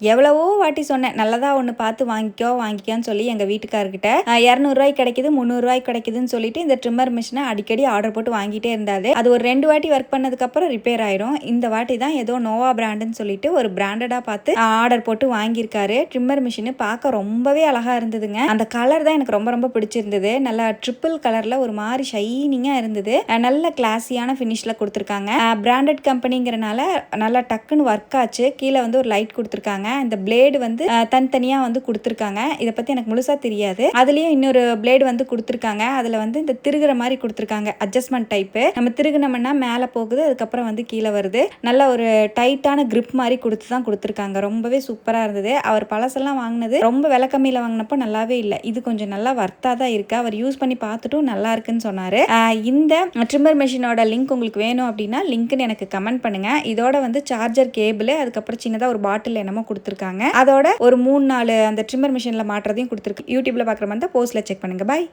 எவ்வளவோ வாட்டி சொன்னேன், நல்லதா ஒன்று பார்த்து வாங்கிக்கோன்னு சொல்லி எங்கள் வீட்டுக்காரர்கிட்ட. 200 கிடைக்குது, 300 கிடைக்குதுன்னு சொல்லிட்டு இந்த ட்ரிம்மர் மிஷினை அடிக்கடி ஆர்டர் போட்டு வாங்கிட்டே இருந்தாரு. அது ஒரு 2 வாட்டி ஒர்க் பண்ணதுக்கப்புறம் ரிப்பேர் ஆயிரும். இந்த வாட்டி தான் ஏதோ நோவா பிராண்டுன்னு சொல்லிட்டு ஒரு பிராண்டடாக பார்த்து ஆர்டர் போட்டு வாங்கியிருக்காரு. ட்ரிம்மர் மிஷின் பார்க்க ரொம்பவே அழகா இருந்ததுங்க. அந்த கலர் தான் எனக்கு ரொம்ப ரொம்ப பிடிச்சிருந்தது. நல்லா ட்ரிப்பிள் கலர்ல ஒரு மாதிரி ஷைனிங்காக இருந்தது. நல்ல கிளாஸியான ஃபினிஷில் கொடுத்துருக்காங்க. பிராண்டட் கம்பெனிங்கிறனால நல்லா டக்குன்னு ஒர்க் ஆச்சு. கீழே வந்து ஒரு லைட் கொடுத்துருக்காங்க. இந்த பிளேடு வந்து தனித்தனியா வந்து கொடுத்துருக்காங்க. இதை பத்தி எனக்கு முழுசா தெரியாது. அதுலயும் இன்னொரு பிளேடு வந்து கொடுத்துருக்காங்க. அதுல வந்து இந்த திருகிற மாதிரி கொடுத்துருக்காங்க, அட்ஜஸ்ட்மெண்ட் டைப். நம்ம திருகுனோம்னா மேல போகுது, அதுக்கப்புறம் வந்து கீழே வருது. நல்ல ஒரு டைட்டான கிரிப் மாதிரி கொடுத்து தான் கொடுத்துருக்காங்க. ரொம்பவே சூப்பரா இருந்தது. அவர் பழசெல்லாம் வாங்கினது ரொம்ப விலை கம்மியில வாங்கினப்போ நல்லாவே இல்லை. இது கொஞ்சம் நல்லா வர்த்தா தான் இருக்கு. அவர் யூஸ் பண்ணி பார்த்துட்டும் நல்லா இருக்குன்னு சொன்னாரு. இந்த ட்ரிம்மர் மெஷினோட லிங்க் உங்களுக்கு வேணும் அப்படின்னா லிங்க்னு எனக்கு கமெண்ட் பண்ணுங்க. இதோட வந்து சார்ஜர் கேபிள், அதுக்கப்புறம் சின்னதாக ஒரு பாட்டில் என்னமோ கொடுத்துருக்காங்க. அதோட ஒரு 3-4 அந்த ட்ரிம்மர் மிஷினில் மாட்டுறதையும் கொடுத்துருக்கு. யூடியூப்ல பார்க்குற மாதிரி போஸ்ட்ல செக் பண்ணுங்க. பாய்.